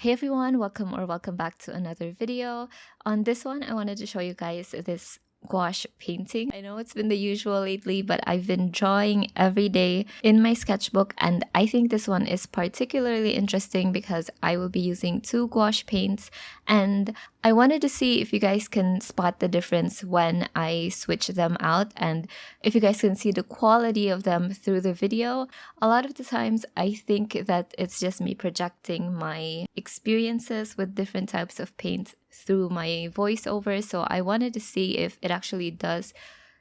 Hey everyone, welcome back to another video. On this one, I wanted to show you guys this gouache painting. I know it's been the usual lately, but I've been drawing every day in my sketchbook, and I think this one is particularly interesting because I will be using two gouache paints, and I wanted to see if you guys can spot the difference when I switch them out and if you guys can see the quality of them through the video. A lot of the times I think that it's just me projecting my experiences with different types of paint through my voiceover, so I wanted to see if it actually does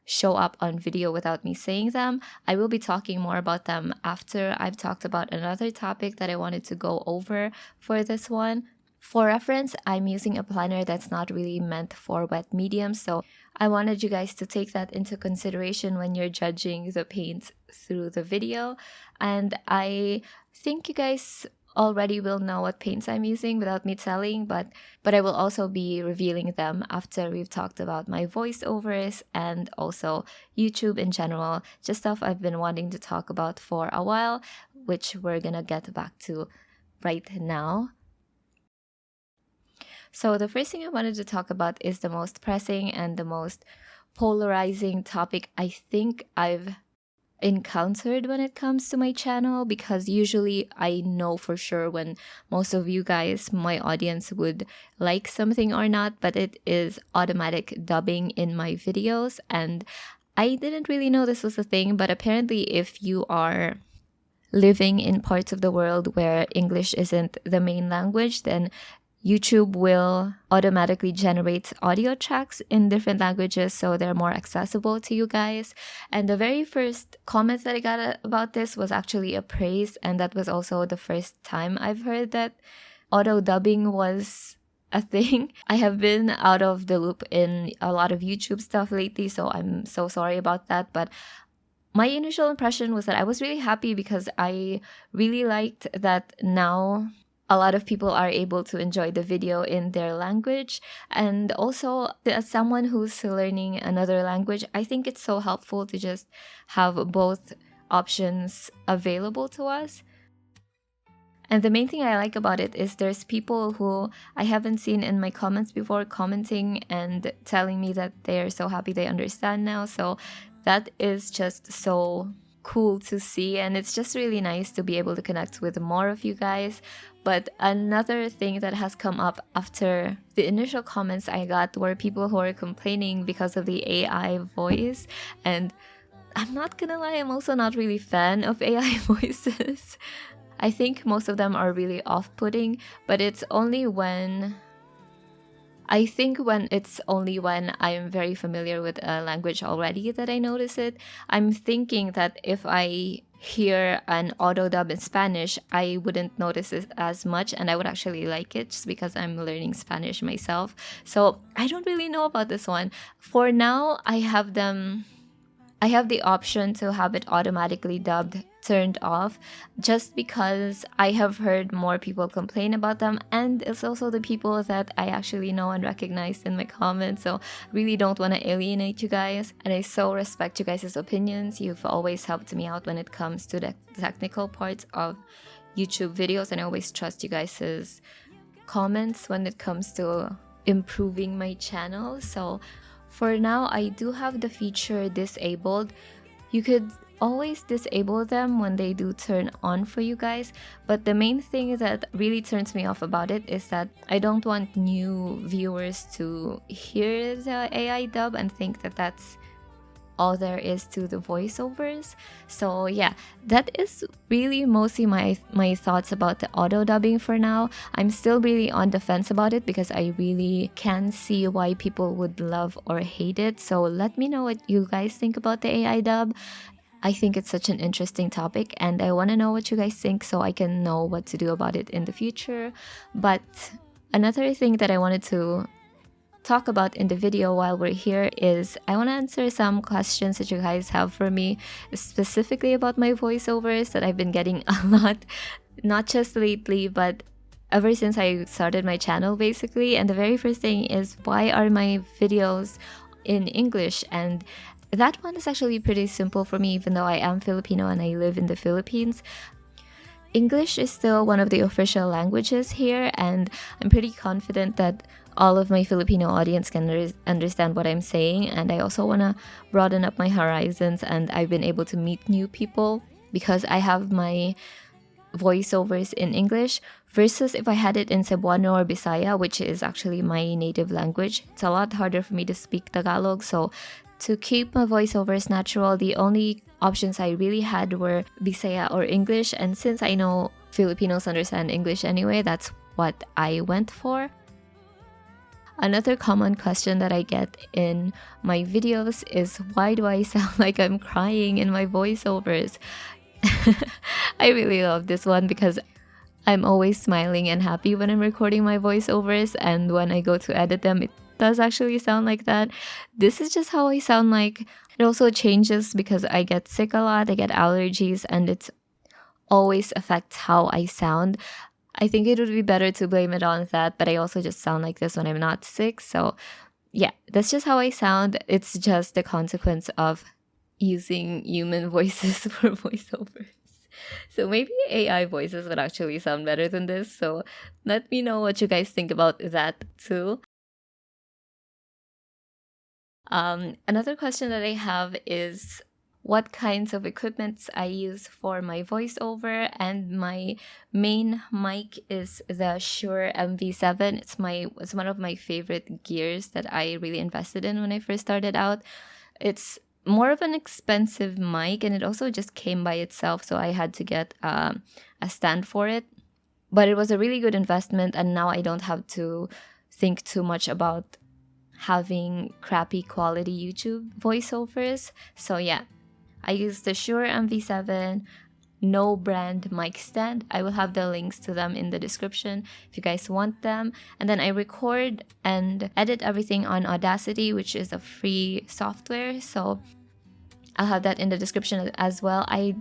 show up on video without me saying them. I will be talking more about them after I've talked about another topic that I wanted to go over for this one. For reference, I'm using a planner that's not really meant for wet medium, so I wanted you guys to take that into consideration when you're judging the paints through the video. And I think you guys already will know what paints I'm using without me telling, but I will also be revealing them after we've talked about my voiceovers and also YouTube in general, just stuff I've been wanting to talk about for a while, which we're gonna get back to right now. So the first thing I wanted to talk about is the most pressing and the most polarizing topic I think I've encountered when it comes to my channel, because usually I know for sure when most of you guys, my audience, would like something or not, but it is automatic dubbing in my videos. And I didn't really know this was a thing, but apparently if you are living in parts of the world where English isn't the main language, then YouTube will automatically generate audio tracks in different languages, so they're more accessible to you guys. And the very first comment that I got about this was actually a praise, and that was also the first time I've heard that auto dubbing was a thing. I have been out of the loop in a lot of YouTube stuff lately, so I'm so sorry about that, but my initial impression was that I was really happy because I really liked that now a lot of people are able to enjoy the video in their language. And also, as someone who's learning another language, I think it's so helpful to just have both options available to us. And the main thing I like about it is there's people who I haven't seen in my comments before commenting and telling me that they are so happy they understand now. So that is just so cool to see, and it's just really nice to be able to connect with more of you guys. But another thing that has come up after the initial comments I got were people who are complaining because of the AI voice, and I'm not gonna lie, I'm also not really a fan of AI voices. I think most of them are really off-putting, but it's only when I'm very familiar with a language already that I notice it. I'm thinking that if I hear an auto dub in Spanish, I wouldn't notice it as much, and I would actually like it just because I'm learning Spanish myself. So I don't really know about this one. For now, I have the option to have it automatically dubbed turned off, just because I have heard more people complain about them, and it's also the people that I actually know and recognize in my comments, so really don't want to alienate you guys. And I so respect you guys' opinions. You've always helped me out when it comes to the technical parts of YouTube videos, and I always trust you guys' comments when it comes to improving my channel. So for now, I do have the feature disabled. You could always disable them when they do turn on for you guys, but the main thing that really turns me off about it is that I don't want new viewers to hear the AI dub and think that that's all there is to the voiceovers. So yeah, that is really mostly my thoughts about the auto dubbing for now. I'm still really on the fence about it because I really can see why people would love or hate it. So let me know what you guys think about the AI dub. I think it's such an interesting topic, and I want to know what you guys think so I can know what to do about it in the future. But another thing that I wanted to talk about in the video while we're here is I want to answer some questions that you guys have for me, specifically about my voiceovers that I've been getting a lot, not just lately, but ever since I started my channel basically. And the very first thing is, why are my videos in English? And that one is actually pretty simple for me, even though I am Filipino and I live in the Philippines. English is still one of the official languages here, and I'm pretty confident that all of my Filipino audience can understand what I'm saying. And I also want to broaden up my horizons, and I've been able to meet new people because I have my voiceovers in English versus if I had it in Cebuano or Bisaya, which is actually my native language. It's a lot harder for me to speak Tagalog, so to keep my voiceovers natural, the only options I really had were Bisaya or English, and since I know Filipinos understand English anyway, that's what I went for. Another common question that I get in my videos is, why do I sound like I'm crying in my voiceovers? I really love this one because I'm always smiling and happy when I'm recording my voiceovers, and when I go to edit them, it does actually sound like that. This is just how I sound like. It also changes because I get sick a lot, I get allergies, and it always affects how I sound. I think it would be better to blame it on that, but I also just sound like this when I'm not sick. So yeah, that's just how I sound. It's just the consequence of using human voices for voiceovers. So maybe AI voices would actually sound better than this. So let me know what you guys think about that too. Another question that I have is what kinds of equipments I use for my voiceover, and my main mic is the Shure MV7. It's one of my favorite gears that I really invested in when I first started out. It's more of an expensive mic, and it also just came by itself, so I had to get a stand for it. But it was a really good investment, and now I don't have to think too much about having crappy quality YouTube voiceovers. So yeah, I use the Shure MV7 no brand mic stand. I will have the links to them in the description if you guys want them. And then I record and edit everything on Audacity, which is a free software. So I'll have that in the description as well. I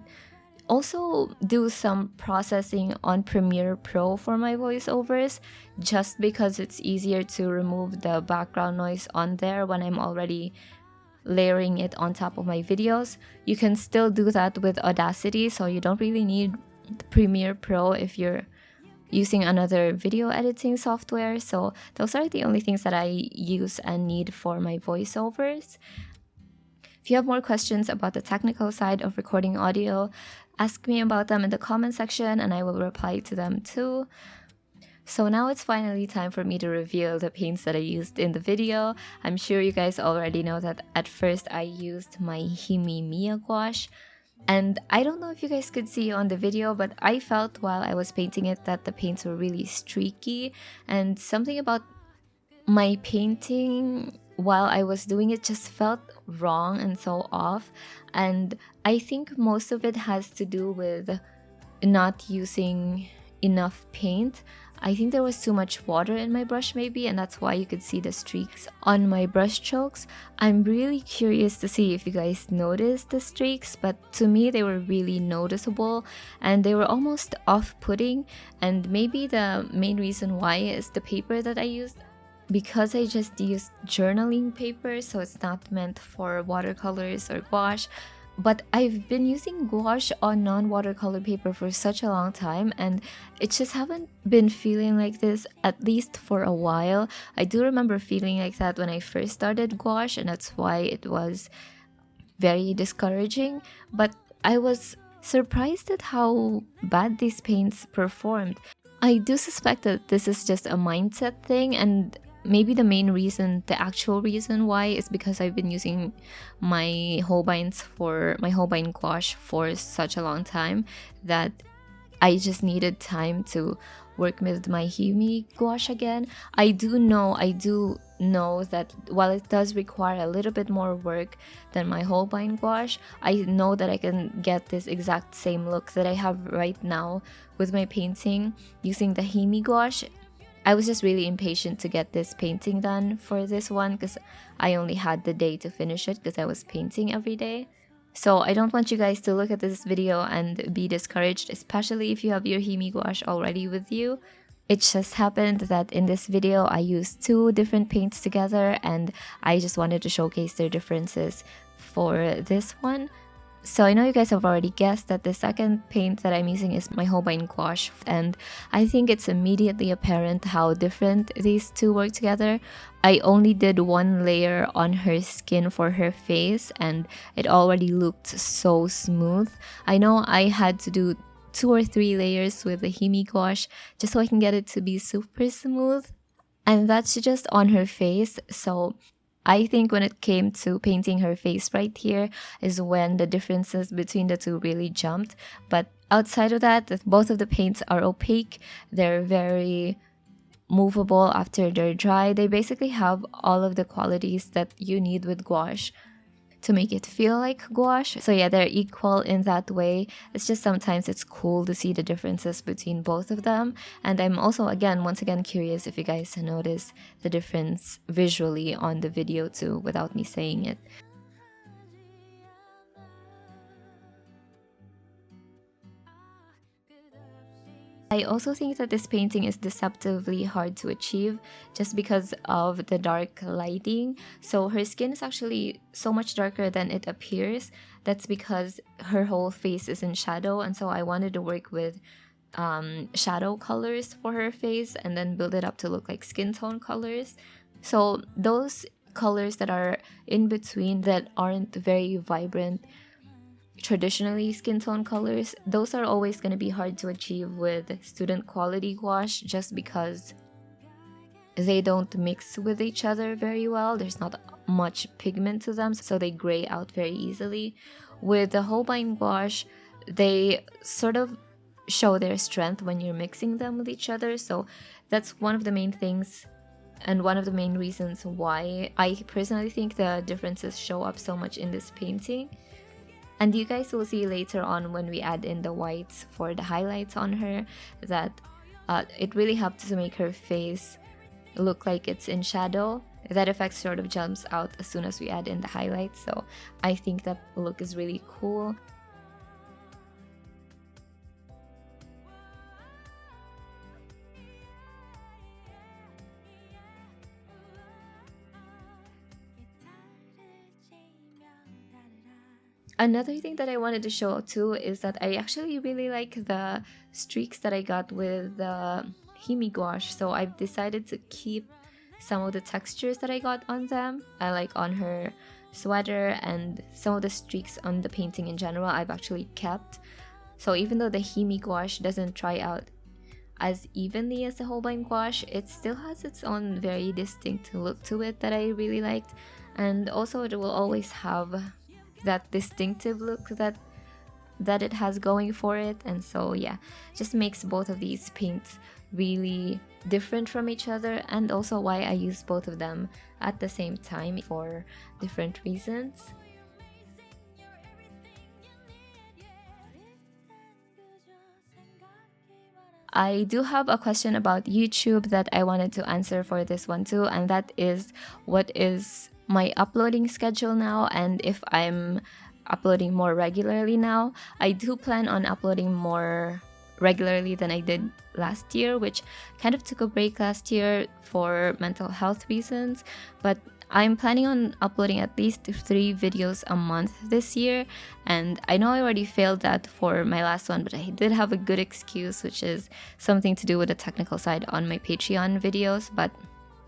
also do some processing on Premiere Pro for my voiceovers, just because it's easier to remove the background noise on there when I'm already layering it on top of my videos. You can still do that with Audacity, so you don't really need Premiere Pro if you're using another video editing software. So those are the only things that I use and need for my voiceovers. If you have more questions about the technical side of recording audio, ask me about them in the comment section and I will reply to them too. So now it's finally time for me to reveal the paints that I used in the video. I'm sure you guys already know that at first I used my Mia gouache. And I don't know if you guys could see on the video, but I felt while I was painting it that the paints were really streaky. And something about my painting while I was doing it just felt wrong and so off. And I think most of it has to do with not using enough paint. I think there was too much water in my brush maybe, and that's why you could see the streaks on my brush strokes. I'm really curious to see if you guys noticed the streaks, but to me they were really noticeable and they were almost off-putting. And maybe the main reason why is the paper that I used, because I just used journaling paper, so it's not meant for watercolors or gouache. But I've been using gouache on non-watercolor paper for such a long time, and it just haven't been feeling like this, at least for a while. I do remember feeling like that when I first started gouache, and that's why it was very discouraging. But I was surprised at how bad these paints performed. I do suspect that this is just a mindset thing, and maybe the main reason, the actual reason why, is because I've been using my Holbein gouache for such a long time that I just needed time to work with my Himi gouache again. I do know that while it does require a little bit more work than my Holbein gouache, I know that I can get this exact same look that I have right now with my painting using the Himi gouache. I was just really impatient to get this painting done for this one because I only had the day to finish it because I was painting every day. So I don't want you guys to look at this video and be discouraged, especially if you have your Himi gouache already with you. It just happened that in this video I used two different paints together and I just wanted to showcase their differences for this one. So I know you guys have already guessed that the second paint that I'm using is my Holbein Gouache, and I think it's immediately apparent how different these two work together. I only did one layer on her skin for her face and it already looked so smooth. I know I had to do 2 or 3 layers with the Himi Gouache just so I can get it to be super smooth, and that's just on her face. So I think when it came to painting her face right here is when the differences between the two really jumped. But outside of that, both of the paints are opaque. They're very movable after they're dry. They basically have all of the qualities that you need with gouache to make it feel like gouache. So yeah, they're equal in that way. It's just sometimes it's cool to see the differences between both of them. And I'm also once again curious if you guys notice the difference visually on the video too without me saying it. I also think that this painting is deceptively hard to achieve just because of the dark lighting. So her skin is actually so much darker than it appears. That's because her whole face is in shadow, and so I wanted to work with shadow colors for her face and then build it up to look like skin tone colors. So those colors that are in between that aren't very vibrant traditionally skin tone colors, those are always going to be hard to achieve with student quality gouache just because they don't mix with each other very well. There's not much pigment to them, so they gray out very easily. With the Holbein gouache, they sort of show their strength when you're mixing them with each other. So that's one of the main things and one of the main reasons why I personally think the differences show up so much in this painting. And you guys will see later on when we add in the whites for the highlights on her that it really helped to make her face look like it's in shadow. That effect sort of jumps out as soon as we add in the highlights, so I think that look is really cool. Another thing that I wanted to show too is that I actually really like the streaks that I got with the Himi gouache. So I've decided to keep some of the textures that I got on them. I like on her sweater, and some of the streaks on the painting in general I've actually kept. So even though the Himi gouache doesn't dry out as evenly as the Holbein gouache, it still has its own very distinct look to it that I really liked. And also it will always have that distinctive look that it has going for it. And so yeah, just makes both of these paints really different from each other, and also why I use both of them at the same time for different reasons. I do have a question about YouTube that I wanted to answer for this one too, and that is, what is my uploading schedule now, and if I'm uploading more regularly now. I do plan on uploading more regularly than I did last year, which kind of took a break last year for mental health reasons, but I'm planning on uploading at least 3 videos a month this year. And I know I already failed that for my last one, but I did have a good excuse, which is something to do with the technical side on my Patreon videos. But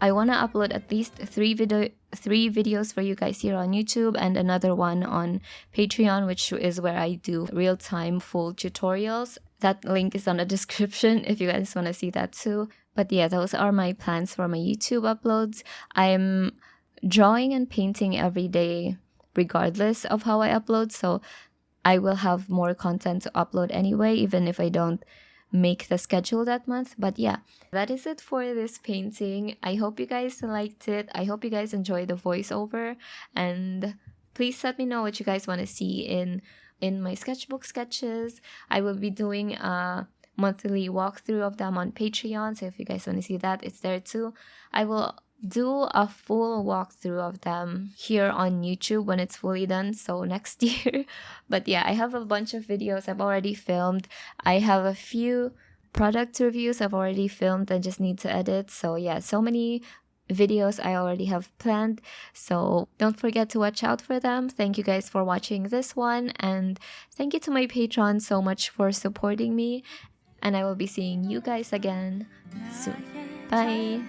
I want to upload at least 3 videos for you guys here on YouTube, and another one on Patreon, which is where I do real-time full tutorials. That link is on the description if you guys want to see that too. But yeah, those are my plans for my YouTube uploads. I'm drawing and painting every day regardless of how I upload, so I will have more content to upload anyway, even if I don't make the schedule that month. But yeah, that is it for this painting. I hope you guys liked it. I hope you guys enjoyed the voiceover, and please let me know what you guys want to see in my sketchbook sketches. I will be doing a monthly walkthrough of them on Patreon, so if you guys want to see that, it's there too. I will do a full walkthrough of them here on YouTube when it's fully done, so next year. But yeah, I have a bunch of videos I've already filmed. I have a few product reviews I've already filmed and just need to edit. So yeah, so many videos I already have planned, so don't forget to watch out for them. Thank you guys for watching this one, and thank you to my patrons so much for supporting me, and I will be seeing you guys again soon. Bye!